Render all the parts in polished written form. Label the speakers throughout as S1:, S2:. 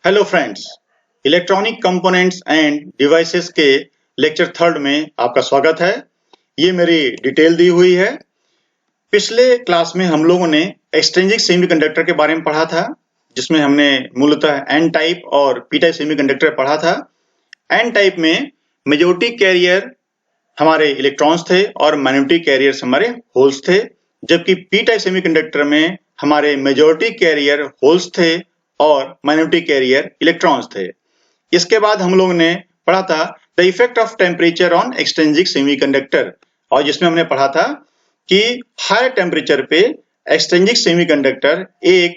S1: Hello friends, electronic components end devices के lecture third में आपका स्वागत है। ये मेरी डिटेल दी हुई है। पिछले क्लास में हम लोगों ने एक्सट्रिंसिक सेमीकंडक्टर के बारे में पढ़ा था, जिसमें हमने मूलतः एन टाइप और पी टाइप सेमीकंडक्टर पढ़ा था। एन टाइप में मेजॉरिटी कैरियर हमारे इलेक्ट्रॉन्स थे और माइनॉरिटी कैरियर्स हमारे होल्स थे, जबकि पी टाइप सेमीकंडक्टर में हमारे मेजॉरिटी कैरियर होल्स थे और माइनॉरिटी कैरियर इलेक्ट्रॉन्स थे। इसके बाद हम लोग ने पढ़ा था the effect of temperature on extrinsic semiconductor, और जिसमें हमने पढ़ा था कि हाई टेम्परेचर पे एक्सट्रिंसिक सेमीकंडक्टर एक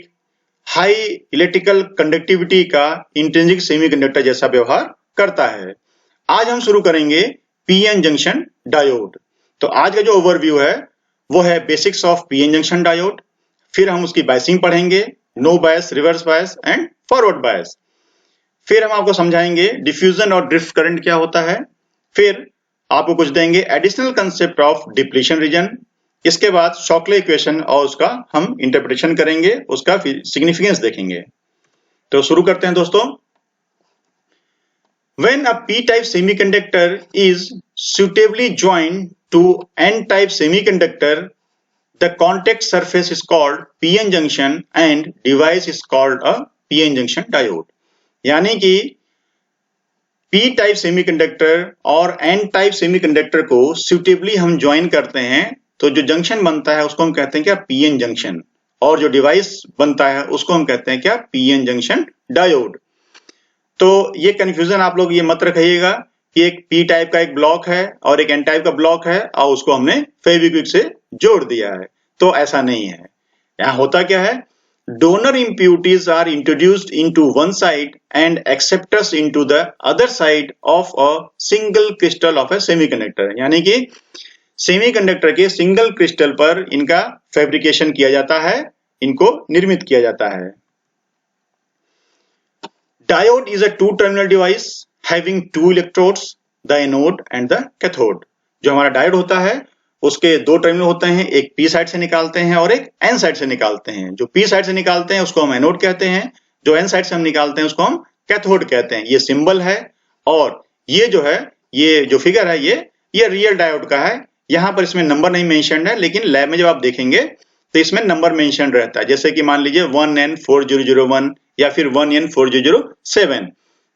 S1: हाई इलेक्ट्रिकल कंडक्टिविटी का इंट्रिंसिक सेमीकंडक्टर जैसा व्यवहार करता है। आज हम शुरू करेंगे पीएन जंक्शन डायोड। तो आज का जो ओवरव्यू है वो है basics of PN junction diode. फिर हम उसकी बायसिंग पढ़ेंगे, no bias, reverse bias and forward bias. फिर हम आपको समझाएंगे डिफ्यूजन और ड्रिफ्ट करंट क्या होता है। फिर आपको कुछ देंगे additional concept of depletion region. इसके बाद शॉकले इक्वेशन और उसका हम इंटरप्रिटेशन करेंगे, उसका सिग्निफिकेंस देखेंगे। तो शुरू करते हैं दोस्तों। When a p-type semiconductor is suitably joined to n-type semiconductor, the contact surface is called p-n junction and device is called a p-n junction diode। यानी कि p टाइप सेमीकंडक्टर और n टाइप सेमीकंडक्टर को suitably हम join करते हैं तो जो junction बनता है उसको हम कहते हैं क्या, p-n जंक्शन, और जो डिवाइस बनता है उसको हम कहते हैं क्या, p-n जंक्शन डायोड। तो ये कंफ्यूजन आप लोग ये मत रखिएगा कि एक पी टाइप का एक ब्लॉक है और एक एन टाइप का ब्लॉक है और उसको हमने फेविक्विक से जोड़ दिया है, तो ऐसा नहीं है। यहाँ होता क्या है, donor impurities are introduced into one side and acceptors into the other side of a single crystal of a semiconductor. यानी कि सेमीकंडक्टर के सिंगल क्रिस्टल पर इनका फैब्रिकेशन किया जाता है, इनको निर्मित किया जाता है। Diode is a two-terminal device having two electrodes, the anode and the cathode। जो हमारा डायोड होता है उसके दो टर्मिनल होते हैं, एक पी साइड से निकालते हैं और एक एन साइड से निकालते हैं। जो पी साइड से निकालते हैं उसको हम एनोड कहते हैं, जो एन साइड से हम निकालते हैं उसको हम कैथोड कहते हैं। ये सिंबल है और ये जो है, ये जो फिगर है ये रियल डायोड का है। यहाँ पर इसमें नंबर नहीं मेंशन्ड है, लेकिन लैब में जब आप देखेंगे तो इसमें नंबर मेंशन रहता है, जैसे कि मान लीजिए 1N4001 या फिर 1N4007।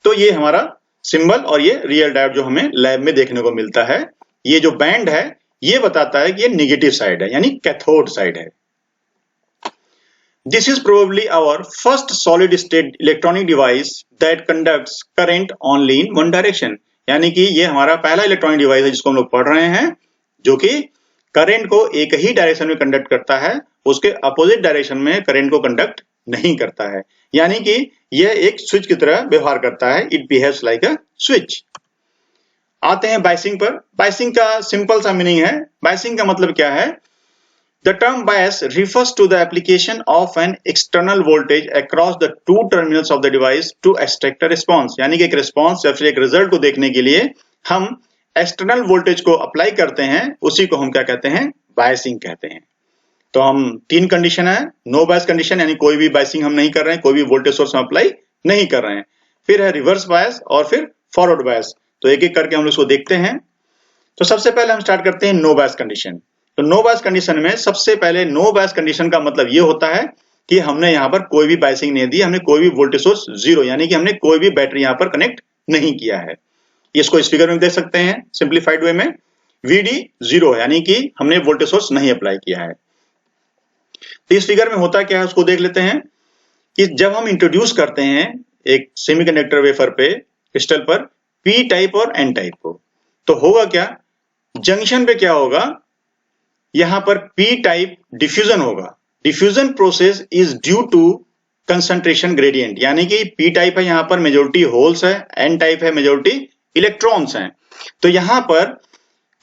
S1: तो ये हमारा सिंबल और ये रियल डायोड जो हमें लैब में देखने को मिलता है। ये जो बैंड है ये बताता है कि ये नेगेटिव साइड है, यानी कैथोड साइड है। This is probably our first solid state electronic device that conducts current only in one direction. यानी कि ये हमारा पहला इलेक्ट्रॉनिक डिवाइस है जिसको हम लोग पढ़ रहे हैं, जो कि करंट को एक ही डायरेक्शन में कंडक्ट करता है, उसके अपोजिट डायरेक्शन में करंट को कंडक्ट नहीं करता है। यानी कि यह एक स्विच की तरह व्यवहार करता है, it behaves like a switch. आते हैं बायसिंग पर। बायसिंग का सिंपल सा मीनिंग है, बायसिंग का मतलब क्या है, the term bias refers to the application of an external voltage across the two terminals of the device to extract a response. यानी कि एक रिस्पॉन्स या फिर एक रिजल्ट को देखने के लिए हम एक्सटर्नल वोल्टेज को अप्लाई करते हैं, उसी को हम क्या कहते हैं, बायसिंग कहते हैं। तो हम तीन कंडीशन है, नो बायस कंडीशन यानी कोई भी बायसिंग हम नहीं कर रहे हैं, कोई भी वोल्टेज सोर्स हम अप्लाई नहीं कर रहे हैं। फिर है रिवर्स बायस और फिर फॉरवर्ड बायस। तो एक एक करके हम इसको देखते हैं। तो सबसे पहले हम स्टार्ट करते हैं नो बायस कंडीशन। तो नो बायस कंडीशन में सबसे पहले नो बायस कंडीशन का मतलब ये होता है कि हमने यहाँ पर कोई भी बायसिंग नहीं दी, हमने कोई भी वोल्टेज सोर्स जीरो, यानी कि हमने कोई भी बैटरी यहाँ पर कनेक्ट नहीं किया है। इसको इस फिगर में देख सकते हैं सिंप्लीफाइड वे में, VD जीरो है, यानी कि हमने वोल्टेज सोर्स नहीं अप्लाई किया है। तो इस फिगर में होता क्या है उसको देख लेते हैं कि जब हम इंट्रोड्यूस करते हैं एक सेमीकंडक्टर वेफर पे क्रिस्टल पर पी टाइप और एन टाइप को, तो होगा क्या, जंक्शन पे क्या होगा, यहां पर पी टाइप डिफ्यूजन होगा। Diffusion process is due to concentration gradient. यानी कि पी टाइप है, यहां पर मेजोरिटी होल्स है, एन टाइप है, मेजोरिटी इलेक्ट्रॉन्स हैं। तो यहां पर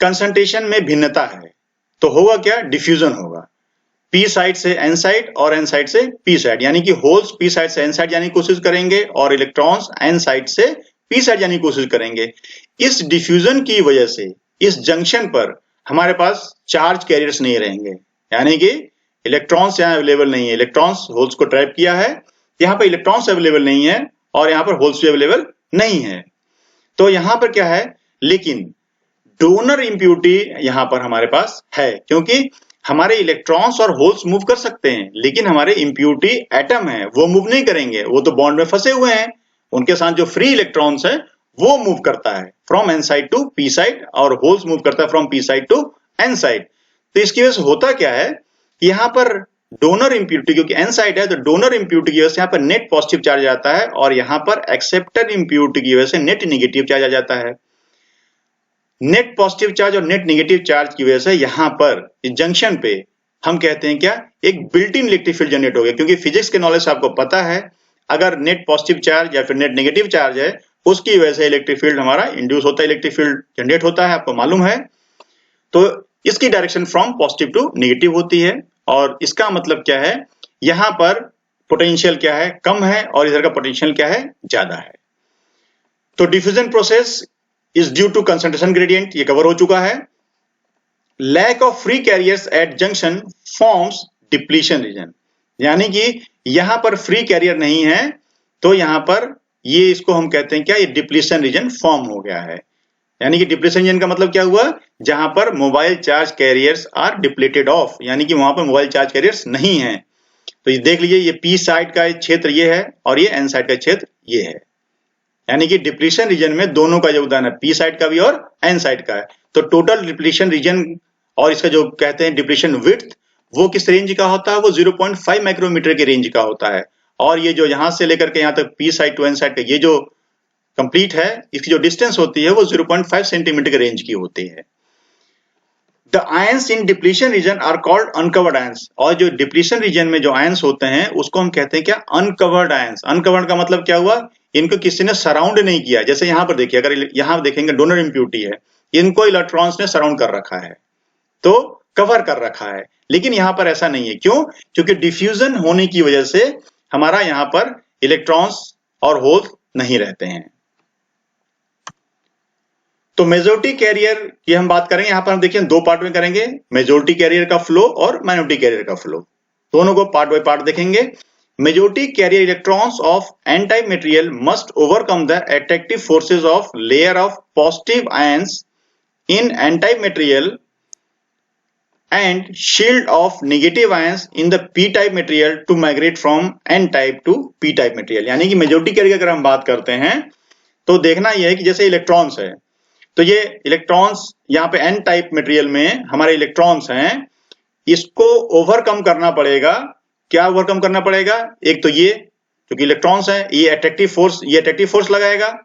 S1: कंसंट्रेशन में भिन्नता है, तो होगा क्या, डिफ्यूजन होगा। पी साइड से एन साइड और एन साइड से पी साइड, यानी कि होल्स पी साइड से एन साइड जाने की कोशिश करेंगे और इलेक्ट्रॉन्स एन साइड से पी साइड जाने की कोशिश करेंगे। इस डिफ्यूजन की वजह से इस जंक्शन पर हमारे पास चार्ज कैरियर्स नहीं रहेंगे, यानी कि इलेक्ट्रॉन्स यहाँ अवेलेबल नहीं है। इलेक्ट्रॉन्स होल्स को ट्रैप किया है, यहाँ पे इलेक्ट्रॉन्स अवेलेबल नहीं है और यहाँ पर होल्स भी अवेलेबल नहीं है। तो यहाँ पर क्या है, लेकिन डोनर इम्प्योरिटी यहाँ पर हमारे पास है, क्योंकि हमारे इलेक्ट्रॉन्स और होल्स मूव कर सकते हैं, लेकिन हमारे इम्प्योरिटी एटम है वो मूव नहीं करेंगे, वो तो बॉन्ड में फंसे हुए हैं। उनके साथ जो फ्री इलेक्ट्रॉन्स है वो मूव करता है from N side to P side, और होल्स मूव करता है from P side to N side. तो इसकी वजह से होता क्या है, यहाँ पर डोनर इम्प्योरिटी, क्योंकि एन साइड है तो डोनर इम्प्योरिटी की वजह से यहाँ पर नेट पॉजिटिव चार्ज आता है, और यहाँ पर एक्सेप्टर इम्प्योरिटी की वजह से नेट नेगेटिव चार्ज आ जाता है। नेट पॉजिटिव चार्ज और नेट नेगेटिव चार्ज की वजह से यहाँ पर इस जंक्शन पे हम कहते हैं क्या, एक built in electric field generate हो गया, क्योंकि फिजिक्स के नॉलेज से आपको पता है अगर नेट पॉजिटिव चार्ज या फिर नेट नेगेटिव चार्ज है उसकी वजह से इलेक्ट्रिक फील्ड हमारा इंड्यूस होता है, इलेक्ट्रिक फील्ड जनरेट होता है, आपको मालूम है। तो इसकी direction from positive to negative होती है, और इसका मतलब क्या है, यहाँ पर पोटेंशियल क्या है, कम है, और इधर का पोटेंशियल क्या है, ज्यादा है। तो diffusion process is due to concentration gradient, ये कवर हो चुका है। Lack of free carriers at junction forms depletion region, यानी कि यहां पर फ्री कैरियर नहीं है तो यहां पर ये इसको हम कहते हैं क्या, ये डिप्लीशन रीजन फॉर्म हो गया है। यानी कि डिप्लीशन रीजन का मतलब क्या हुआ, जहां पर mobile charge carriers are depleted off, यानी कि वहां पर मोबाइल चार्ज कैरियर्स नहीं है। तो ये देख लीजिए, ये पी साइड का क्षेत्र ये है और ये एन साइड का क्षेत्र ये है, यानी कि डिप्लीशन रीजन में दोनों का योगदान है, पी साइड का भी और एन साइड का है। तो टोटल डिप्लीशन रीजन और इसका जो कहते हैं डिप्लीशन विड्थ, वो किस रेंज का होता है, वो 0.5 माइक्रोमीटर के रेंज का होता है। और ये जो यहां से लेकर के यहां तक P side to N side का ये जो कंप्लीट है, इसकी जो डिस्टेंस होती है वो 0.5 सेंटीमीटर के रेंज की होती है। The ions in depletion region are called uncovered ions, और जो डिप्लीशन रीजन में जो आयंस होते हैं उसको हम कहते हैं क्या, अनकवर्ड आयंस। अनकवर्ड का मतलब क्या हुआ, इनको किसी ने सराउंड नहीं किया। जैसे यहां पर देखिए, अगर यहां देखेंगे डोनर इम्प्योरिटी है, इनको इलेक्ट्रॉन्स ने सराउंड कर रखा है, तो कवर कर रखा है, लेकिन यहां पर ऐसा नहीं है। क्यों? क्योंकि डिफ्यूजन होने की वजह से हमारा यहां पर इलेक्ट्रॉन्स और होल्स नहीं रहते हैं। तो मेजॉरिटी कैरियर की हम बात करेंगे, यहां पर हम देखिए दो पार्ट में करेंगे, मेजॉरिटी कैरियर का फ्लो और माइनॉरिटी कैरियर का फ्लो, दोनों को पार्ट बाय पार्ट देखेंगे। Majority carrier electrons of N type material must overcome the attractive forces of layer of positive ions in N type material and shield of negative ions in the p type material to migrate from n type to p type material। यानी कि majority career अगर हम बात करते हैं तो देखना यह है कि जैसे इलेक्ट्रॉन्स है, तो ये इलेक्ट्रॉन्स यहाँ पे n टाइप मटेरियल में हमारे इलेक्ट्रॉन्स हैं, इसको ओवरकम करना पड़ेगा। क्या ओवरकम करना पड़ेगा, एक तो ये क्योंकि इलेक्ट्रॉन्स है, ये अट्रैक्टिव फोर्स लगाएगा,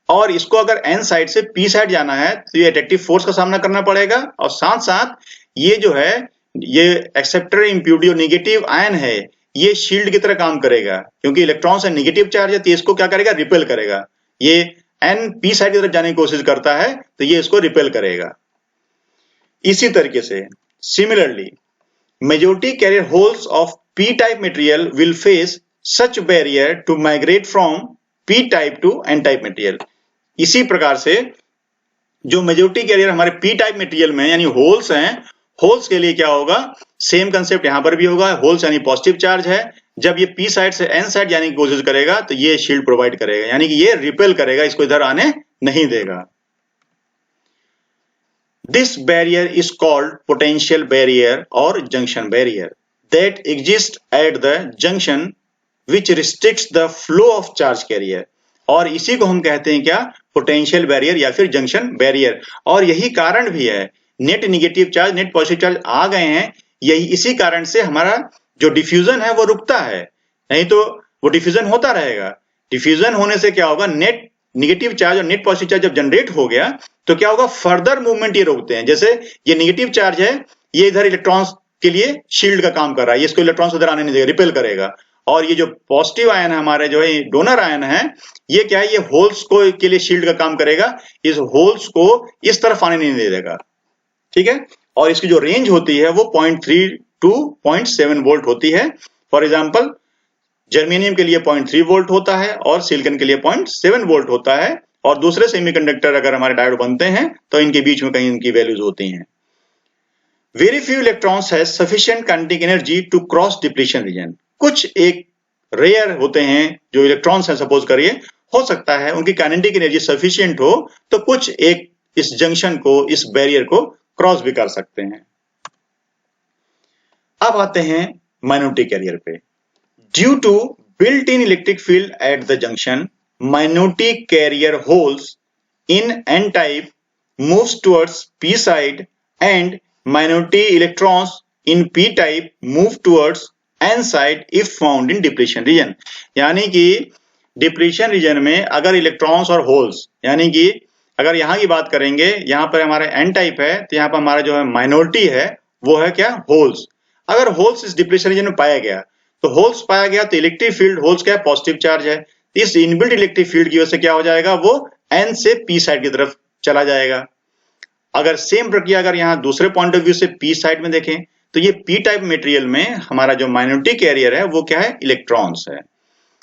S1: और इसको अगर n साइड से p साइड जाना है तो ये अट्रैक्टिव फोर्स का सामना करना पड़ेगा, और साथ साथ ये जो है, ये एक्सेप्टर इम्प्योरिटी और नेगेटिव आयन है, ये शील्ड की तरह काम करेगा, क्योंकि इलेक्ट्रॉन से नेगेटिव चार्ज है तो इसको क्या करेगा, रिपेल करेगा। ये एन पी साइड की तरफ जाने की कोशिश करता है तो ये इसको रिपेल करेगा। इसी तरीके से similarly majority carrier holes of P type material will face such barrier to migrate from P type to N type material. इसी प्रकार से जो मेजॉरिटी कैरियर हमारे पी टाइप मटेरियल में यानी होल्स हैं, होल्स के लिए क्या होगा, सेम कंसेप्ट यहां पर भी होगा। होल्स यानी पॉजिटिव चार्ज है, जब ये पी साइड से एन साइड जाने की कोशिश करेगा तो ये शील्ड प्रोवाइड करेगा, यानी कि ये रिपेल करेगा, इसको इधर आने नहीं देगा। This barrier is called potential barrier और junction barrier that exist at the junction which restricts the flow of charge carrier, और इसी को हम कहते हैं क्या, पोटेंशियल बैरियर या फिर जंक्शन बैरियर। और यही कारण भी है, net negative charge net positive charge आ गए हैं, यही इसी कारण से हमारा जो डिफ्यूजन है वो रुकता है, नहीं तो वो डिफ्यूजन होता रहेगा। डिफ्यूजन होने से क्या होगा, नेट नेगेटिव चार्ज और नेट पॉजिटिव चार्ज जब जनरेट हो गया तो क्या होगा, फर्दर मूवमेंट ये रोकते हैं। जैसे ये नेगेटिव चार्ज है, ये इधर इलेक्ट्रॉन्स के लिए शील्ड का काम कर रहा है, इसको इलेक्ट्रॉन्स उधर आने नहीं देगा, रिपेल करेगा। और ये जो पॉजिटिव आयन है हमारे जो है डोनर आयन है, ये क्या है, ये होल्स को के लिए शील्ड का काम करेगा, इस होल्स को इस तरफ आने नहीं दे देगा, ठीक है। और इसकी जो रेंज होती है वो 0.3 टू 0.7 वोल्ट होती है। फॉर एग्जांपल जर्मेनियम के लिए 0.3 वोल्ट होता है और सिलिकॉन के लिए 0.7 वोल्ट होता है, और दूसरे सेमीकंडक्टर अगर हमारे डायोड बनते हैं तो इनके बीच में कहीं इनकी वैल्यूज होती हैं। Very few electrons have sufficient kinetic energy to cross depletion region. कुछ एक रेयर होते हैं, जो इलेक्ट्रॉन्स हैं सपोज करिए, हो सकता है उनकी काइनेटिक एनर्जी सफिशिएंट हो तो कुछ एक इस जंक्शन को, इस बैरियर को क्रॉस भी कर सकते हैं। अब आते हैं माइनॉरिटी कैरियर पे। Due to built in electric field at the junction, minority carrier holes in N type moves towards P side and minority electrons in P type move towards N side if found in depletion region। यानी कि depletion region में अगर electrons और holes, यानी कि अगर यहाँ की बात करेंगे, यहाँ पर हमारा N टाइप है तो यहाँ पर हमारा जो है माइनॉरिटी है वो है क्या, होल्स। अगर होल्स इस डिप्लीशन रीजन में पाया गया तो होल्स पाया गया तो इलेक्ट्रिक फील्ड, होल्स क्या है, पॉजिटिव चार्ज है, इस इनबिल्ट इलेक्ट्रिक फील्ड की वजह से क्या हो जाएगा, वो N से P साइड की तरफ चला जाएगा। अगर सेम प्रक्रिया अगर यहाँ दूसरे पॉइंट ऑफ व्यू से P साइड में देखें तो ये P टाइप मटेरियल में हमारा जो माइनॉरिटी कैरियर है वो क्या है, इलेक्ट्रॉन्स है।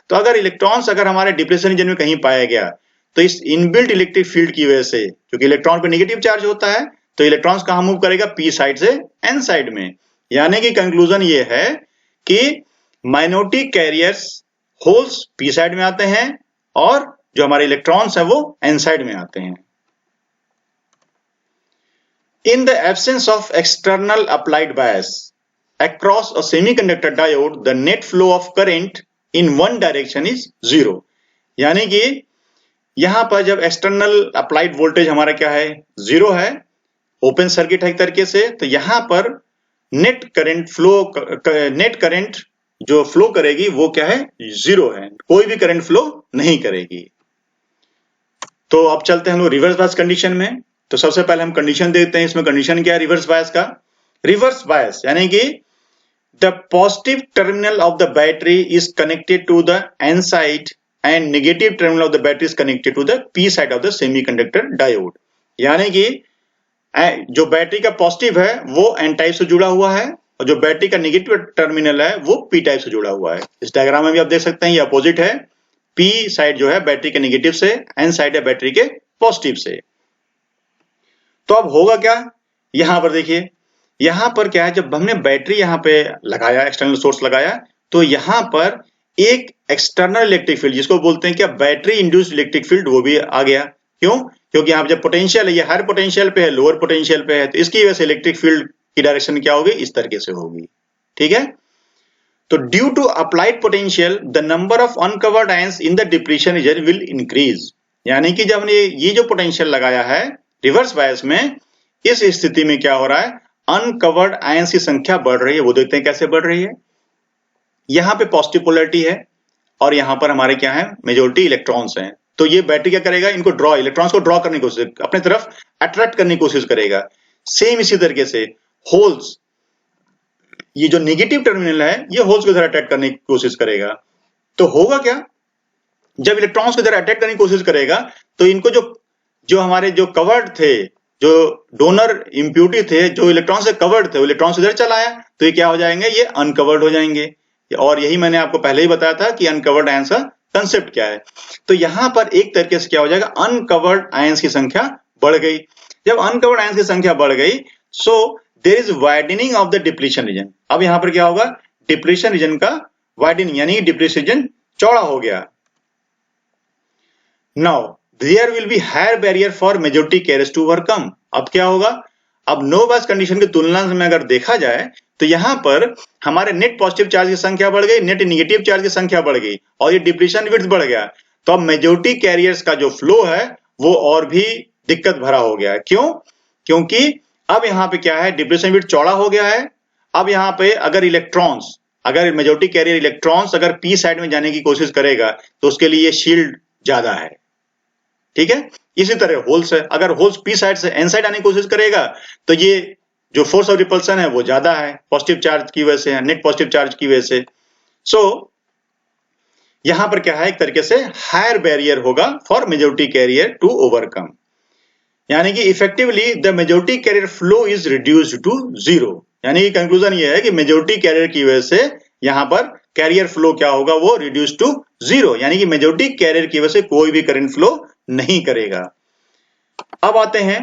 S1: तो अगर इलेक्ट्रॉन्स अगर हमारे डिप्लीशन रीजन में कहीं पाया गया तो इस इनबिल्ट इलेक्ट्रिक फील्ड की वजह से, क्योंकि इलेक्ट्रॉन पे नेगेटिव चार्ज होता है, तो इलेक्ट्रॉन्स कहां मूव करेगा, P साइड से N साइड में। यानी कि कंक्लूजन ये है कि minority carriers holes P side में आते हैं और जो हमारे इलेक्ट्रॉन्स हैं वो N साइड में आते हैं। In the absence of external applied bias across a semiconductor diode, the net flow of current in one direction is zero। यानी कि यहां पर जब एक्सटर्नल अप्लाइड वोल्टेज हमारा क्या है, जीरो है, ओपन सर्किट है एक तरीके से, तो यहां पर नेट करंट जो फ्लो करेगी वो क्या है, जीरो है, कोई भी करंट फ्लो नहीं करेगी। तो अब चलते हैं हम लोग रिवर्स बायस कंडीशन में। तो सबसे पहले हम कंडीशन देखते हैं, इसमें कंडीशन क्या है रिवर्स बायस का। रिवर्स बायस यानी कि the positive terminal of the battery is connected to the N side and negative terminal of the battery is connected to the P side of the semiconductor diode. यानी कि जो battery का positive है वो N type से जुड़ा हुआ है और जो बैटरी का नेगेटिव टर्मिनल है वो P टाइप से जुड़ा हुआ है। इस डायग्राम में भी आप देख सकते हैं ये अपोजिट है, P साइड जो है बैटरी के नेगेटिव से, N साइड है बैटरी के पॉजिटिव से। तो अब होगा क्या, यहां पर देखिए, यहां पर क्या है, जब हमने बैटरी यहां पे लगाया, एक्सटर्नल सोर्स लगाया, तो यहां पर एक एक्सटर्नल इलेक्ट्रिक फील्ड जिसको बोलते हैं क्या, बैटरी इंड्यूस्ड इलेक्ट्रिक फील्ड, वो भी आ गया। क्यों, क्योंकि यहाँ जब पोटेंशियल है, ये हायर पोटेंशियल पे है, लोअर पोटेंशियल पे है, तो इसकी वजह से इलेक्ट्रिक फील्ड की डायरेक्शन क्या होगी, इस तरीके से होगी। ठीक है, तो due to applied potential the number of uncovered ions in the depletion region will increase. यानी कि जब हमने ये जो पोटेंशियल लगाया है रिवर्स बायस में, इस स्थिति में क्या हो रहा है, अनकवर्ड आयंस की संख्या बढ़ रही है। वो देखते हैं कैसे बढ़ रही है। यहां पे पॉजिटिव पोलैरिटी है और यहां पर हमारे क्या है, मेजॉरिटी इलेक्ट्रॉन्स हैं। तो ये बैटरी क्या करेगा, इनको इलेक्ट्रॉन्स को ड्रॉ करने की कोशिश, अपने तरफ अट्रैक्ट करने की कोशिश करेगा। सेम इसी तरीके से होल्स, ये जो नेगेटिव टर्मिनल है ये होल्स को इधर अट्रैक्ट करने की कोशिश करेगा। तो होगा क्या, जब इलेक्ट्रॉन्स को इधर अट्रैक्ट करने की कोशिश करेगा तो इनको जो हमारे जो कवर्ड थे, जो डोनर इम्प्यूरिटी थे, जो इलेक्ट्रॉन से कवर्ड थे, वो इलेक्ट्रॉन इधर चला आया तो ये क्या हो जाएंगे, ये अनकवर्ड हो जाएंगे। और यही मैंने आपको पहले ही बताया था कि अनकवर्ड आयंस का कंसेप्ट क्या है। तो यहां पर एक तरीके से क्या हो जाएगा, अनकवर्ड आयंस की संख्या बढ़ गई। जब अनकवर्ड आयंस की संख्या बढ़ गई, so there is widening of the depletion region. अब यहां पर क्या होगा, डिप्लीशन रीजन का वाइडनिंग, यानी डिप्लीशन रीजन चौड़ा हो गया। Now there will be higher barrier for majority carriers to overcome. अब क्या होगा, अब नो बायस कंडीशन की तुलना में अगर देखा जाए तो यहां पर हमारे नेट पॉजिटिव चार्ज की संख्या बढ़ गई, नेट नेगेटिव चार्ज की संख्या बढ़ गई और ये डिप्लीशन विड्थ बढ़ गया। तो अब मेजॉरिटी कैरियर्स का जो फ्लो है वो और भी दिक्कत भरा हो गया है। क्यों, क्योंकि अब यहां पे क्या है, डिप्लीशन विड्थ चौड़ा हो गया है। अब यहां पे अगर इलेक्ट्रॉन्स, अगर मेजॉरिटी कैरियर इलेक्ट्रॉन्स अगर P साइड में जाने की कोशिश करेगा तो उसके लिए शील्ड ज्यादा है। ठीक है, इसी तरह होल्स है, अगर होल्स P साइड से N साइड आने की कोशिश करेगा तो ये जो फोर्स ऑफ रिपल्सन है वो ज्यादा है, पॉजिटिव चार्ज की वजह से, नेट पॉजिटिव चार्ज की वजह से। सो यहां पर क्या है, एक तरीके से हायर बैरियर होगा for majority carrier to overcome. यानी कि effectively the majority carrier flow is reduced to zero. यानी कि कंक्लूजन ये है कि मेजॉरिटी कैरियर की वजह से यहां पर कैरियर फ्लो क्या होगा, वो रिड्यूस टू जीरो, यानी कि मेजॉरिटी कैरियर की वजह से कोई भी करंट फ्लो नहीं करेगा। अब आते हैं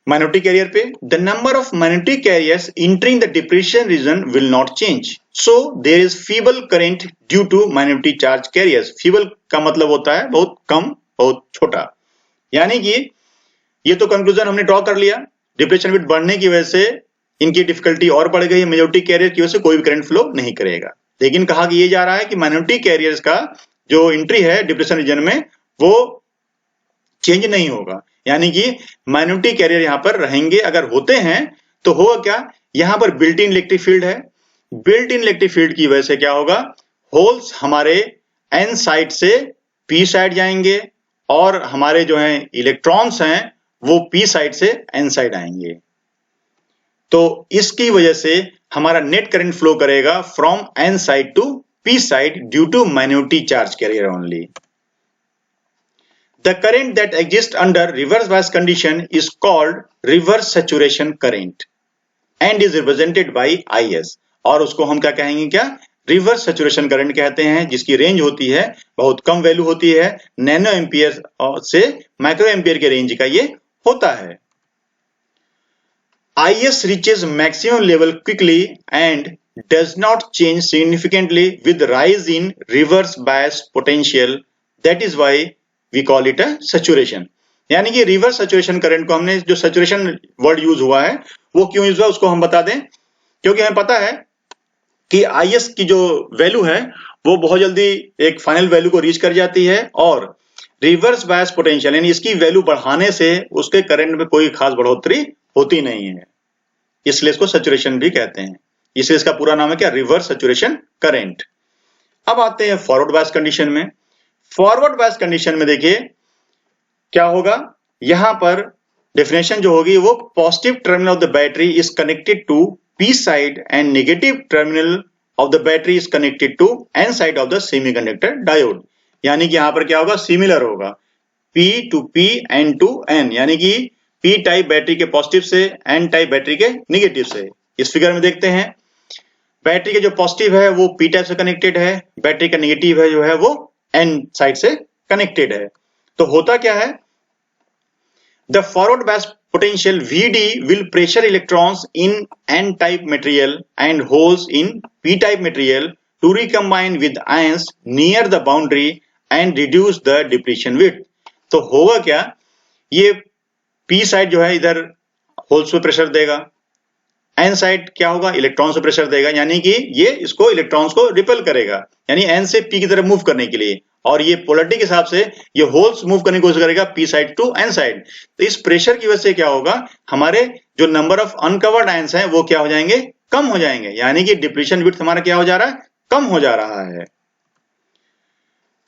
S1: माइनॉरिटी कैरियर पे। The number of minority carriers entering the depletion region will not change. So there is feeble current due to minority charge carriers. Feeble का मतलब होता है बहुत कम, बहुत छोटा। यानी कि ये तो कंक्लूजन हमने ड्रॉ कर लिया, डिप्लेशन विड्थ बढ़ने की वजह से इनकी डिफिकल्टी और बढ़ गई, मेजॉरिटी कैरियर की वजह से कोई भी करंट फ्लो नहीं करेगा। लेकिन कहा कि ये जा रहा है कि माइनॉरिटी कैरियर्स का जो एंट्री है डिप्लेशन रीजन में वो चेंज नहीं होगा, यानी कि माइनॉरिटी कैरियर यहां पर रहेंगे। अगर होते हैं तो होगा क्या, यहां पर बिल्ट इन इलेक्ट्रिक फील्ड है, बिल्ट इन इलेक्ट्रिक फील्ड की वजह से क्या होगा, होल्स हमारे एन साइड से पी साइड जाएंगे और हमारे जो है इलेक्ट्रॉन्स हैं वो पी साइड से एन साइड आएंगे। तो इसकी वजह से हमारा नेट करंट फ्लो करेगा from N side to P side due to minority charge carrier only. The current that exists under reverse bias condition is called reverse saturation current and is represented by IS। और उसको हम क्या कहेंगे, क्या reverse saturation current कहते हैं, जिसकी range होती है बहुत कम वैल्यू होती है, नैनो एम्पियर से माइक्रो एम्पियर के रेंज का ये होता है। IS reaches maximum level quickly and does not change significantly with rise in reverse bias potential, that is why we call it a saturation। यानी कि रिवर्स सैचुरेशन करंट को हमने, जो सैचुरेशन वर्ड यूज हुआ है वो क्यों यूज हुआ उसको हम बता दें, क्योंकि हमें पता है कि IS की जो वैल्यू है वो बहुत जल्दी एक फाइनल वैल्यू को रीच कर जाती है और रिवर्स बायस पोटेंशियल यानी इसकी वैल्यू बढ़ाने से उसके करंट में कोई खास बढ़ोतरी होती नहीं है, इसलिए इसको सैचुरेशन भी कहते हैं। इसलिए इसका पूरा नाम है क्या, रिवर्स सैचुरेशन करंट। अब आते हैं फॉरवर्ड बायस कंडीशन में। फॉरवर्ड बायस कंडीशन में देखिए क्या होगा, यहां पर डेफिनेशन जो होगी वो positive terminal of the battery is connected to P side and negative terminal of the battery is connected to N side of the semiconductor diode. यानी कि यहां पर क्या होगा, सिमिलर होगा, P to P N to N, यानी कि P type battery के पॉजिटिव से, N टाइप बैटरी के निगेटिव से। इस फिगर में देखते हैं बैटरी के जो पॉजिटिव है वो P टाइप से कनेक्टेड है, बैटरी का निगेटिव है जो है वो N साइड से कनेक्टेड है। तो होता क्या है, the forward bias potential VD will pressure electrons in N-type material and holes in P-type material to recombine with ions near the boundary and reduce the depletion width। तो होगा क्या, ये P साइड जो है इधर होल्स पे pressure देगा, N side क्या होगा, इलेक्ट्रॉन से प्रेशर देगा, यानी कि ये इसको इलेक्ट्रॉन्स को रिपेल करेगा, यानी N से P की तरफ मूव करने के लिए, और ये पोलरिटी के हिसाब से ये होल्स मूव करने की कोशिश करेगा P side to N side. तो इस प्रेशर की वजह से क्या होगा, हमारे जो नंबर ऑफ अनकवर्ड आयंस हैं वो क्या हो जाएंगे, कम हो जाएंगे, यानी कि डिप्लीशन विड्थ हमारा क्या हो जा रहा है, कम हो जा रहा है।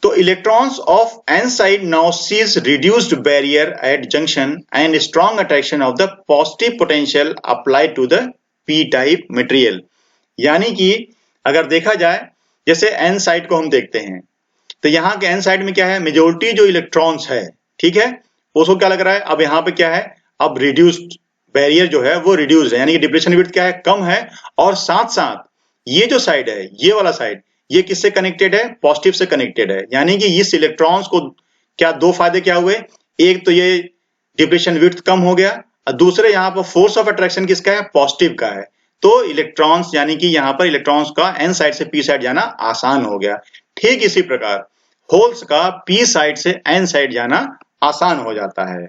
S1: तो electrons of N side now sees reduced barrier at junction and strong attraction of the positive potential applied to the P type material. यानी कि अगर देखा जाए जैसे N साइड को हम देखते हैं तो यहाँ के N साइड में क्या है, मेजोरिटी जो इलेक्ट्रॉन्स है, ठीक है, उसको क्या लग रहा है, अब यहाँ पे क्या है, अब रिड्यूस्ड बैरियर जो है वो रिड्यूस है, यानी कि डिप्लीशन विड्थ क्या है, कम है, और साथ साथ ये जो साइड है, ये वाला साइड, ये किससे कनेक्टेड है, पॉजिटिव से कनेक्टेड है। यानी कि इस इलेक्ट्रॉन्स को क्या दो फायदे क्या हुए, एक तो ये डिप्लीशन विड्थ कम हो गया, और दूसरे यहाँ पर फोर्स ऑफ अट्रैक्शन किसका है, पॉजिटिव का है। तो इलेक्ट्रॉन्स यानी कि यहाँ पर इलेक्ट्रॉन्स का N साइड से P साइड जाना आसान हो गया। ठीक इसी प्रकार होल्स का P साइड से N साइड जाना आसान हो जाता है।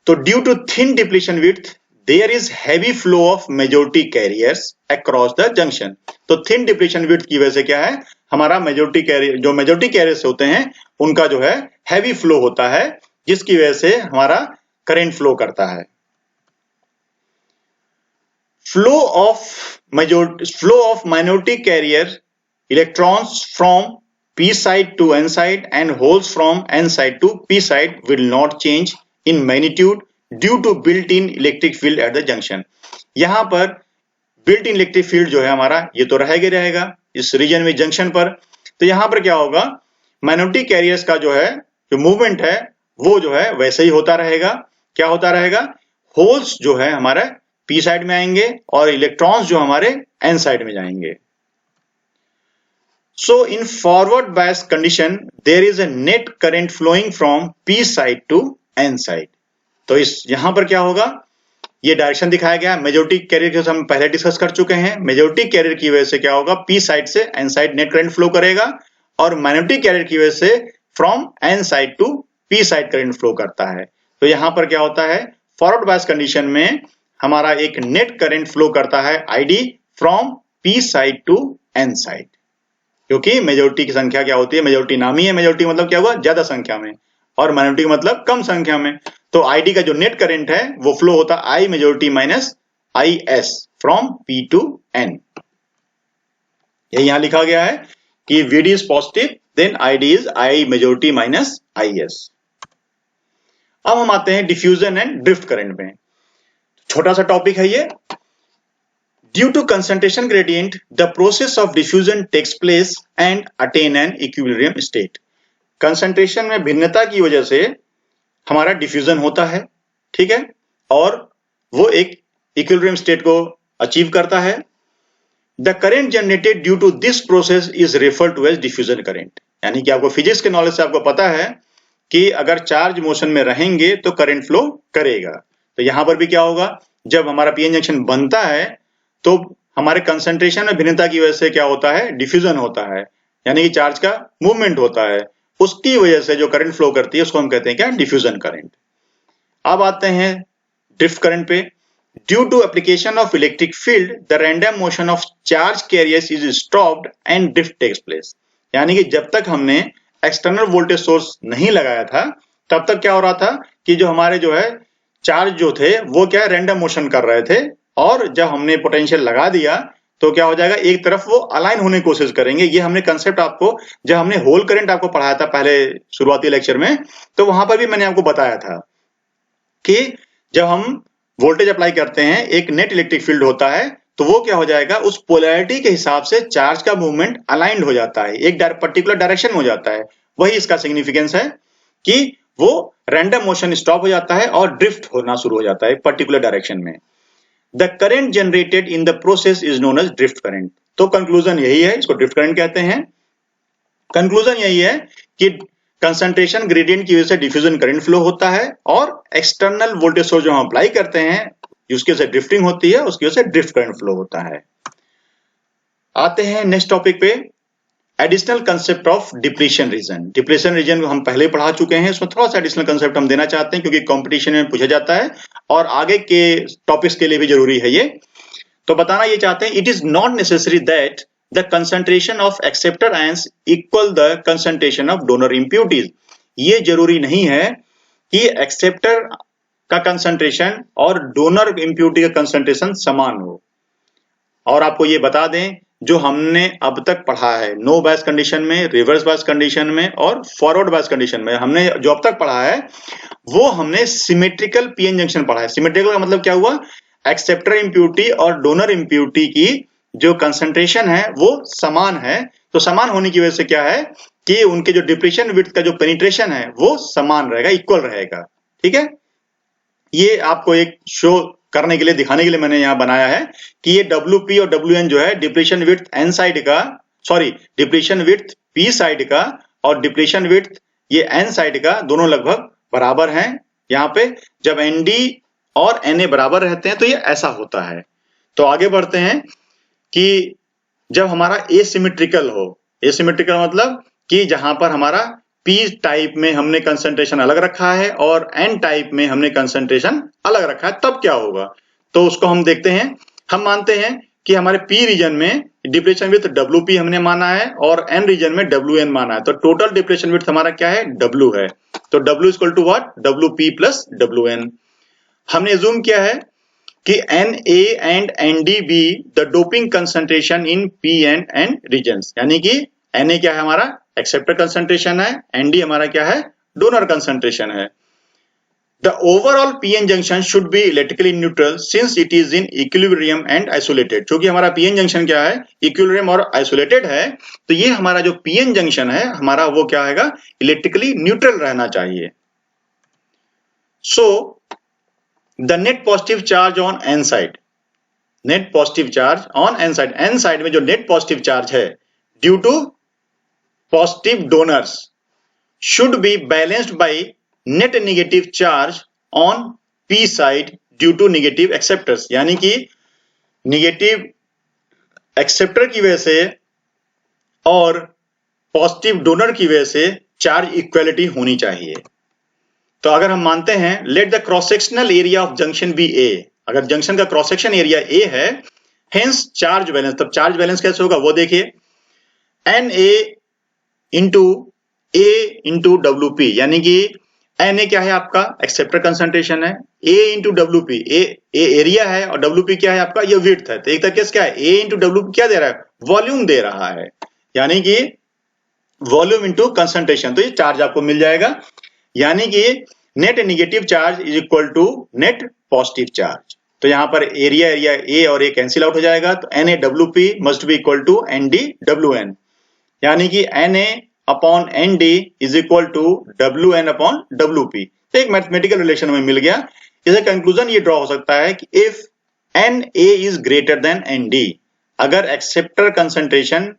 S1: तो due to thin depletion width there is heavy flow of majority carriers across the junction. तो थिन डिप्लीशन विड्थ की वजह से क्या है, हमारा मेजॉरिटी कैरियर, जो मेजॉरिटी कैरियर्स होते हैं उनका जो है हैवी फ्लो होता है, जिसकी वजह से हमारा करंट फ्लो करता है। Flow of minority carrier electrons from P side to N side and holes from N side to P side will not change in magnitude due to built-in electric field at the junction। यहां पर built-in electric field जो है हमारा ये तो रहेगा इस reason में, जंक्शन पर। तो यहां पर क्या होगा, माइनॉरिटी कैरियर्स का जो है जो मूवमेंट है वो जो है वैसे ही होता रहेगा। क्या होता रहेगा, होल्स जो है हमारे P साइड में आएंगे और इलेक्ट्रॉन्स जो हमारे N साइड में जाएंगे। So in forward bias condition there is a net current flowing from P side to N side। तो इस यहां पर क्या होगा, ये डायरेक्शन दिखाया गया है। मेजॉरिटी कैरियर के हम पहले डिस्कस कर चुके हैं। मेजॉरिटी कैरियर की वजह से क्या होगा, पी साइड से N side net current flow करेगा और माइनॉरिटी कैरियर की वजह से from N side to P side current flow करता है। तो यहां पर क्या होता है, फॉरवर्ड बायस कंडीशन में हमारा एक नेट करंट फ्लो करता है ID from P side to N side, क्योंकि मेजॉरिटी की संख्या क्या होती है, मेजॉरिटी नाम ही है। मेजॉरिटी मतलब क्या हुआ, ज्यादा संख्या में, और माइनॉरिटी मतलब कम संख्या में। तो आईडी का जो नेट करंट है वो फ्लो होता है I majority minus I S from P to N. ये यहां लिखा गया है कि VD is positive then ID is I majority minus I S. अब हम आते हैं डिफ्यूजन एंड ड्रिफ्ट करंट में। छोटा सा टॉपिक है ये। Due to concentration gradient the process of diffusion takes place and attain an equilibrium state. Concentration में भिन्नता की वजह से हमारा डिफ्यूजन होता है, ठीक है, और वो एक इक्विलिब्रियम स्टेट को अचीव करता है। The current generated due to this process is referred to as diffusion current. यानी कि आपको फिजिक्स के नॉलेज से आपको पता है कि अगर चार्ज मोशन में रहेंगे तो करंट फ्लो करेगा। तो यहां पर भी क्या होगा, जब हमारा पीएन जंक्शन बनता है तो हमारे कंसंट्रेशन में भिन्नता की वजह से क्या होता है, डिफ्यूजन होता है, यानी कि चार्ज का मूवमेंट होता है। उसकी वजह से जो करंट फ्लो करती है उसको हम कहते हैं क्या, डिफ्यूजन करंट। अब आते हैं ड्रिफ्ट करंट पे। Due to application of electric field the random motion of charge carriers is stopped and drift takes place. यानी कि जब तक हमने एक्सटर्नल वोल्टेज सोर्स नहीं लगाया था तब तक क्या हो रहा था कि जो हमारे जो है चार्ज जो थे वो क्या रैंडम मोशन कर रहे थे, और जब हमने पोटेंशियल लगा दिया तो क्या हो जाएगा, एक तरफ वो अलाइन होने की कोशिश करेंगे। ये हमने कंसेप्ट आपको, जब हमने होल करंट आपको पढ़ाया था पहले शुरुआती लेक्चर में, तो वहां पर भी मैंने आपको बताया था कि जब हम वोल्टेज अप्लाई करते हैं एक नेट इलेक्ट्रिक फील्ड होता है, तो वो क्या हो जाएगा, उस पोलैरिटी के हिसाब से चार्ज का मूवमेंट अलाइंड हो जाता है, एक पर्टिकुलर डायरेक्शन में हो जाता है। वही इसका सिग्निफिकेंस है कि वो रैंडम मोशन स्टॉप हो जाता है और ड्रिफ्ट होना शुरू हो जाता है पर्टिकुलर डायरेक्शन में। The current generated in the process is known as drift current. तो कंक्लूजन यही है, इसको ड्रिफ्ट करंट कहते हैं। कंक्लूजन यही है कि कंसंट्रेशन ग्रेडियंट की वजह से डिफ्यूजन करंट फ्लो होता है, और एक्सटर्नल वोल्टेज सोर्स जो हम अप्लाई करते हैं उसकी वजह से ड्रिफ्टिंग होती है, उसकी वजह से ड्रिफ्ट करंट फ्लो होता है। आते हैं नेक्स्ट टॉपिक पे, additional concept of depletion region. Depletion region हम पहले पढ़ा चुके हैं, इसमें थोड़ा सा एडिशनल कंसेप्ट हम देना चाहते हैं क्योंकि कंपटीशन में पूछा जाता है और आगे के टॉपिक्स के लिए भी जरूरी है ये। तो बताना ये चाहते हैं, it is not necessary that the concentration of acceptor ions equal the concentration of donor impurities. ये जरूरी नहीं है कि एक्सेप्टर का कंसंट्रेशन और डोनर इम्प्यूरिटी का कंसंट्रेशन समान हो। और आपको ये बता दें, जो हमने अब तक पढ़ा है नो बायस कंडीशन में, रिवर्स बायस कंडीशन में और फॉरवर्ड बायस कंडीशन में, हमने जो अब तक पढ़ा है वो हमने सिमेट्रिकल पीएन जंक्शन पढ़ा है। सिमेट्रिकल का मतलब क्या हुआ, एक्सेप्टर इम्प्यूरिटी और डोनर इम्प्यूरिटी की जो कंसंट्रेशन है वो समान है। तो समान होने की वजह से क्या है कि उनके जो डिप्लीशन विड्थ का जो पेनिट्रेशन है वो समान रहेगा, इक्वल रहेगा, ठीक है। ये आपको एक शो करने के लिए, दिखाने के लिए मैंने यहां बनाया है कि ये WP और WN जो है डिप्लीशन विड्थ N साइड का, sorry depletion width P side का और डिप्लीशन विड्थ ये N साइड का दोनों लगभग बराबर हैं। यहाँ पे जब ND और NA बराबर रहते हैं तो ये ऐसा होता है। तो आगे बढ़ते हैं कि जब हमारा एसिमेट्रिकल हो, एसिमेट्रिकल मतलब कि जहां पर हमारा P टाइप में हमने कंसंट्रेशन अलग रखा है और N टाइप में हमने कंसंट्रेशन अलग रखा है, तब क्या होगा, तो उसको हम देखते हैं। हम मानते हैं कि हमारे P रीजन में डिप्लीशन विड्थ WP हमने माना है और N रीजन में WN माना है। तो टोटल डिप्लीशन विड्थ हमारा क्या है, W है। तो W equal to what, WP plus WN। हमने अज्यूम किया है कि NA and ND be the doping concentration in P and N regions, यानी कि Na क्या है हमारा एक्सेप्टर कंसंट्रेशन है, ND हमारा क्या है, डोनर कंसंट्रेशन है। The overall PN junction should be electrically neutral since it is in equilibrium and isolated. क्योंकि हमारा पीएन जंक्शन क्या है, इक्विलिब्रियम और आइसोलेटेड है, तो ये हमारा जो पीएन जंक्शन है हमारा वो क्या है, इलेक्ट्रिकली न्यूट्रल रहना चाहिए। So the net positive charge on N side, net positive charge on N side, N side में जो नेट पॉजिटिव चार्ज है due to positive donors should be balanced by net negative charge on P side due to negative acceptors, यानी कि negative acceptor की वजह से और positive donor की वजह से चार्ज इक्वलिटी होनी चाहिए। तो अगर हम मानते हैं let the cross sectional area of junction be A, अगर जंक्शन का क्रॉस सेक्शन एरिया ए है, हेंस चार्ज बैलेंस, तब चार्ज बैलेंस कैसे होगा वो देखिए, N A into W P, यानी कि एन ए क्या है आपका एक्सेप्टर कंसंट्रेशन है, ए इंटू डब्ल्यू पी, ए एरिया है और डब्ल्यू पी क्या है आपका ये विड्थ है। तो एक तरीके से क्या है, ए इंटू डब्ल्यू पी क्या दे रहा है, वॉल्यूम दे रहा है, यानी कि वॉल्यूम इंटू कंसंट्रेशन। तो ये चार्ज आपको मिल जाएगा, यानी कि net negative charge is equal to net positive charge. तो यहां पर एरिया ए और ए कैंसिल आउट हो जाएगा, तो N A W P must be equal to N D W N, यानी कि N A upon N D is equal to W N upon W P. तो एक मैथमेटिकल रिलेशन हमें मिल गया। इसे कंक्लूजन ये ड्रॉ हो सकता है कि if N A is greater than N D, अगर एक्सेप्टर कंसंट्रेशन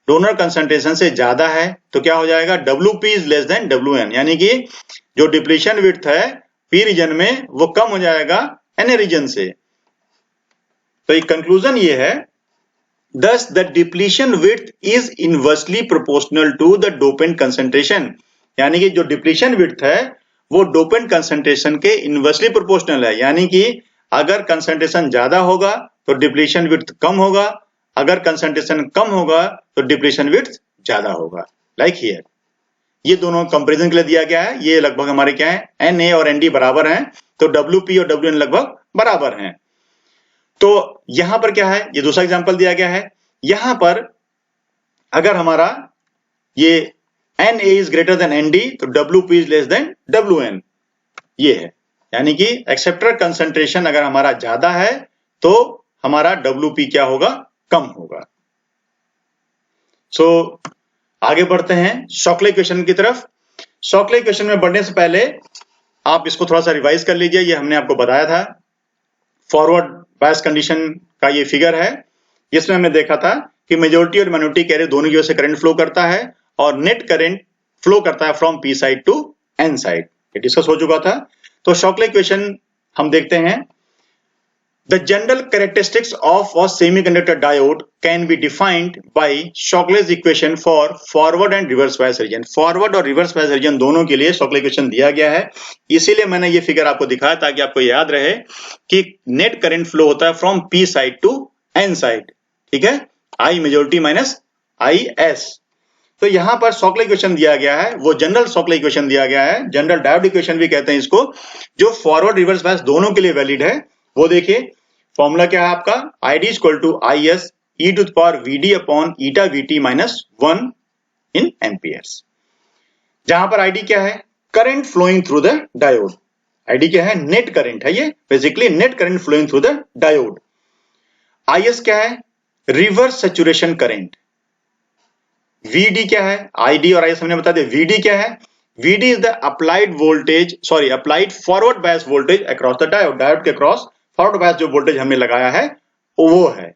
S1: डोनर कंसंट्रेशन से ज्यादा है तो क्या हो जाएगा, W P is less than W N, यानी कि जो डिप्लीशन विड्थ है पी रीजन में वो कम हो जाएगा एन ए रीजन से। तो एक कंक्लूजन ये है, thus the depletion width is inversely proportional to the dopant concentration, यानी कि जो डिप्लीशन विड्थ है वो डोपेंट कंसंट्रेशन के इनवर्सली प्रोपोर्शनल है, यानी कि अगर कंसंट्रेशन ज्यादा होगा तो डिप्लीशन विड्थ कम होगा, अगर कंसंट्रेशन कम होगा तो डिप्लीशन विड्थ ज्यादा होगा। लाइक हियर ये दोनों कंपैरिजन के लिए दिया गया है, ये लगभग हमारे क्या है एन ए और एन डी बराबर हैं, तो डब्ल्यू पी और डब्ल्यू एन लगभग बराबर हैं। तो यहां पर क्या है, ये दूसरा एग्जांपल दिया गया है, यहां पर अगर हमारा ये N A is greater than N D तो W P is less than W N, ये है, यानी कि एक्सेप्टर कंसंट्रेशन अगर हमारा ज्यादा है तो हमारा डब्ल्यू पी क्या होगा, कम होगा। सो आगे बढ़ते हैं शॉकले इक्वेशन की तरफ। शॉकले इक्वेशन में बढ़ने से पहले आप इसको थोड़ा सा रिवाइज कर लीजिए, ये हमने आपको बताया था। फॉरवर्ड बायस कंडीशन का ये फिगर है, जिसमें हमने देखा था कि मेजॉरिटी और माइनॉरिटी कैरियर दोनों की वजह से करंट फ्लो करता है और नेट करंट फ्लो करता है from P side to N side, ये डिस्कस हो चुका था। तो शॉकले इक्वेशन हम देखते हैं, the general characteristics of a semiconductor diode can be defined by Shockley's equation for forward and reverse bias region. Forward और रिवर्स बायस रीजन दोनों के लिए शॉकले इक्वेशन दिया गया है, इसीलिए मैंने ये फिगर आपको दिखाया ताकि आपको याद रहे कि नेट करंट फ्लो होता है from P side to N side, ठीक है, I majority minus I S. तो यहां पर शॉकले इक्वेशन दिया गया है, वो जनरल शॉकले इक्वेशन दिया गया है, जनरल डायोड इक्वेशन भी कहते हैं इसको, जो फॉरवर्ड रिवर्स बायस दोनों के लिए वैलिड है। वो देखिए फॉर्मूला क्या है आपका, ID equal to I S E to the power VD upon eta VT minus 1 in amperes, जहां पर आईडी क्या है, current flowing through the diode. ID क्या है, नेट करंट है, ये basically net current flowing through the diode. I S क्या है, रिवर्स सैचुरेशन करंट। वीडी क्या है, आईडी और आई एस हमने बता दिया। वीडी क्या है, VD is the applied voltage, sorry applied forward bias voltage across the diode. Diode के क्रॉस फॉरवर्ड बायस जो वोल्टेज हमने लगाया है वो है।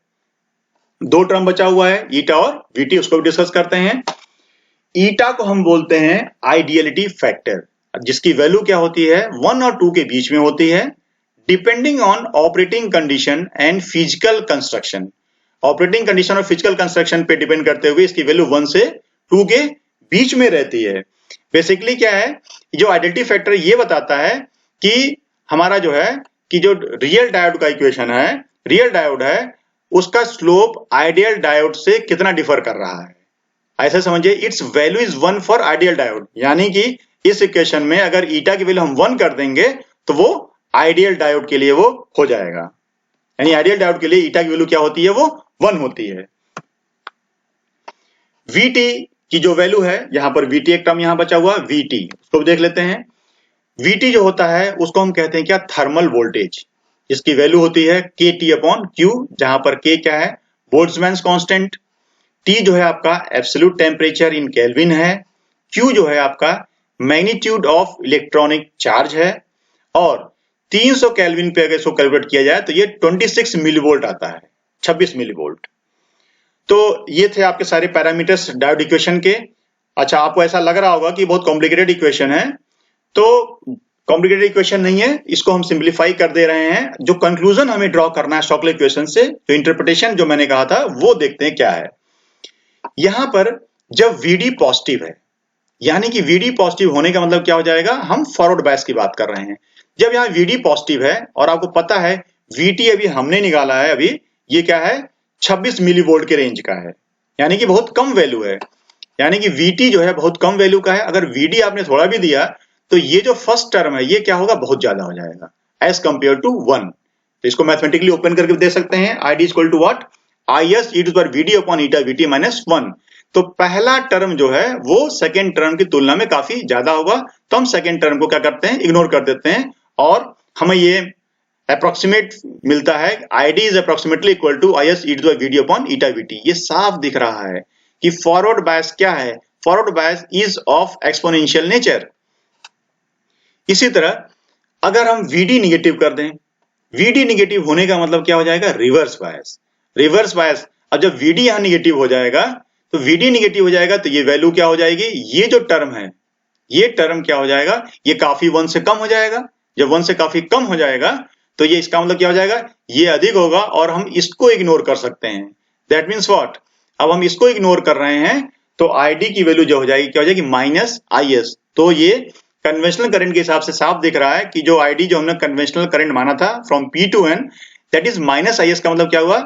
S1: दो टर्म बचा हुआ है ईटा और वीटी, उसको भी डिस्कस करते हैं। ईटा को हम बोलते हैं आइडियलिटी फैक्टर, जिसकी वैल्यू क्या होती है 1 और 2 के बीच में होती है, depending on operating condition and physical construction. Operating condition और फिजिकल कंस्ट्रक्शन पे डिपेंड करते हुए इसकी वैल्यू 1 से 2 के बीच में रहती है। बेसिकली क्या है, जो आइडियलिटी फैक्टर ये बताता है कि हमारा जो है कि जो रियल डायोड का इक्वेशन है, रियल डायोड है, उसका स्लोप आइडियल डायोड से कितना डिफर कर रहा है। ऐसा समझिए, it's value is 1 for ideal diode, यानी कि इस इक्वेशन में अगर ईटा की वैल्यू हम 1 कर देंगे तो वो आइडियल डायोड के लिए वो हो जाएगा, यानी आइडियल डायोड के लिए ईटा की वैल्यू क्या होती है, वो 1 होती है। वीटी की जो वैल्यू है, यहां पर वीटी एक टर्म यहां बचा हुआ, वीटी उसको भी देख लेते हैं। वीटी जो होता है उसको हम कहते हैं क्या, थर्मल वोल्टेज, जिसकी वैल्यू होती है के टी अपॉन क्यू, जहां पर के क्या है, बोल्ट्जमैन कांस्टेंट, टी जो है आपका एब्सोल्यूट टेम्परेचर इन केल्विन है, क्यू जो है आपका मैग्नीट्यूड ऑफ इलेक्ट्रॉनिक चार्ज है, और 300 केल्विन पे अगर इसको कैलकुलेट किया जाए तो ये 26 मिलीवोल्ट आता है, 26 मिलीवोल्ट। तो ये थे आपके सारे पैरामीटर्स डायोड इक्वेशन के। अच्छा, आपको ऐसा लग रहा होगा कि बहुत कॉम्प्लिकेटेड इक्वेशन है, तो कॉम्प्लिकेटेड इक्वेशन नहीं है, इसको हम सिंप्लीफाई कर दे रहे हैं। जो कंक्लूजन हमें ड्रॉ करना है शॉकले इक्वेशन से, जो इंटरप्रिटेशन जो मैंने कहा था वो देखते हैं क्या है। यहां पर जब VD पॉजिटिव है, यानी कि VD पॉजिटिव होने का मतलब क्या हो जाएगा, हम फॉरवर्ड बायस की बात कर रहे हैं। जब यहाँ VD पॉजिटिव है और आपको पता है VT अभी हमने निकाला है, अभी ये क्या है 26 मिलीवोल्ट के रेंज का है, यानी कि बहुत कम वैल्यू है, यानी कि VT जो है बहुत कम वैल्यू का है। अगर VD आपने थोड़ा भी दिया तो ये जो फर्स्ट टर्म है ये क्या होगा, बहुत ज्यादा हो जाएगा एज कंपेयर टू 1। तो इसको मैथमेटिकली ओपन करके दे सकते हैं, ID equal to what, IS e to the power VD upon eta VT minus 1। तो पहला टर्म जो है वो सेकेंड टर्म की तुलना में काफी ज्यादा होगा, तो हम सेकेंड टर्म को क्या करते हैं, इग्नोर कर देते हैं और हमें ये अप्रोक्सीमेट मिलता है, ID is approximately equal to IS e to the VD upon eta VT। ये साफ दिख रहा है कि फॉरवर्ड बायस क्या है, forward bias is of exponential nature. इसी तरह अगर हम VD निगेटिव कर दें, VD निगेटिव होने का मतलब क्या हो जाएगा, रिवर्स बायस। रिवर्स बायस, अब जब VD यहां निगेटिव हो जाएगा तो VD निगेटिव हो जाएगा तो ये वैल्यू क्या हो जाएगी, ये जो टर्म है ये टर्म क्या हो जाएगा, ये काफी 1 से कम हो जाएगा। जब 1 से काफी कम हो जाएगा तो ये इसका मतलब क्या हो जाएगा, ये अधिक होगा और हम इसको इग्नोर कर सकते हैं। दैट मीन्स व्हाट, अब हम इसको इग्नोर कर रहे हैं तो ID की वैल्यू जो हो जाएगी क्या हो जाएगी, माइनस IS। तो ये कन्वेंशनल करंट के हिसाब से साफ दिख रहा है कि जो ID जो हमने कन्वेंशनल करंट माना था from P to N, that is minus IS का मतलब क्या हुआ,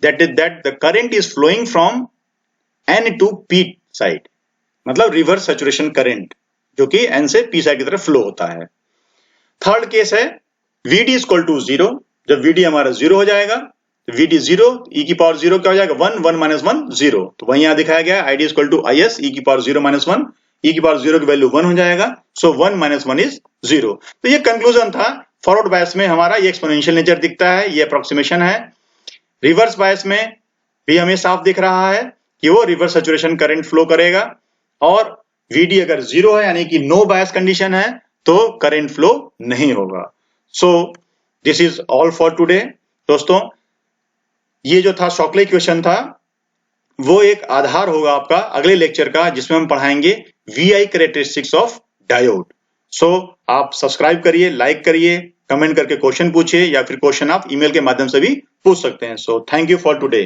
S1: that the current is flowing from N to P side, मतलब रिवर्स सैचुरेशन करंट जो कि N से P साइड की तरफ फ्लो होता है। थर्ड केस है VD इक्वल टू 0, जब VD हमारा 0 हो जाएगा तो VD 0 e की पावर 0 क्या हो जाएगा, 1, 1 माइनस 1 0। तो वही यहां दिखाया गया ID equal to IS e की पावर 0 माइनस 1, e की पावर 0 की वैल्यू 1 हो जाएगा, सो 1 माइनस 1 इज 0। तो ये कंक्लूजन था। फॉरवर्ड बायस में हमारा ये एक्सपोनेंशियल नेचर दिखता है, ये अप्रोक्सीमेशन है। रिवर्स बायस में भी हमें साफ दिख रहा है कि वो रिवर्स सैचुरेशन करंट फ्लो करेगा और VD अगर 0 है यानी कि नो बायस कंडीशन है तो करंट फ्लो नहीं होगा। So this is all for today. दोस्तों ये जो था शॉकले इक्वेशन था वो एक आधार होगा आपका अगले लेक्चर का, जिसमें हम पढ़ाएंगे VI कैरेक्टरिस्टिक्स ऑफ डायोड। सो आप सब्सक्राइब करिए, लाइक करिए, कमेंट करके क्वेश्चन पूछिए या फिर क्वेश्चन आप ईमेल के माध्यम से भी पूछ सकते हैं। So thank you for today.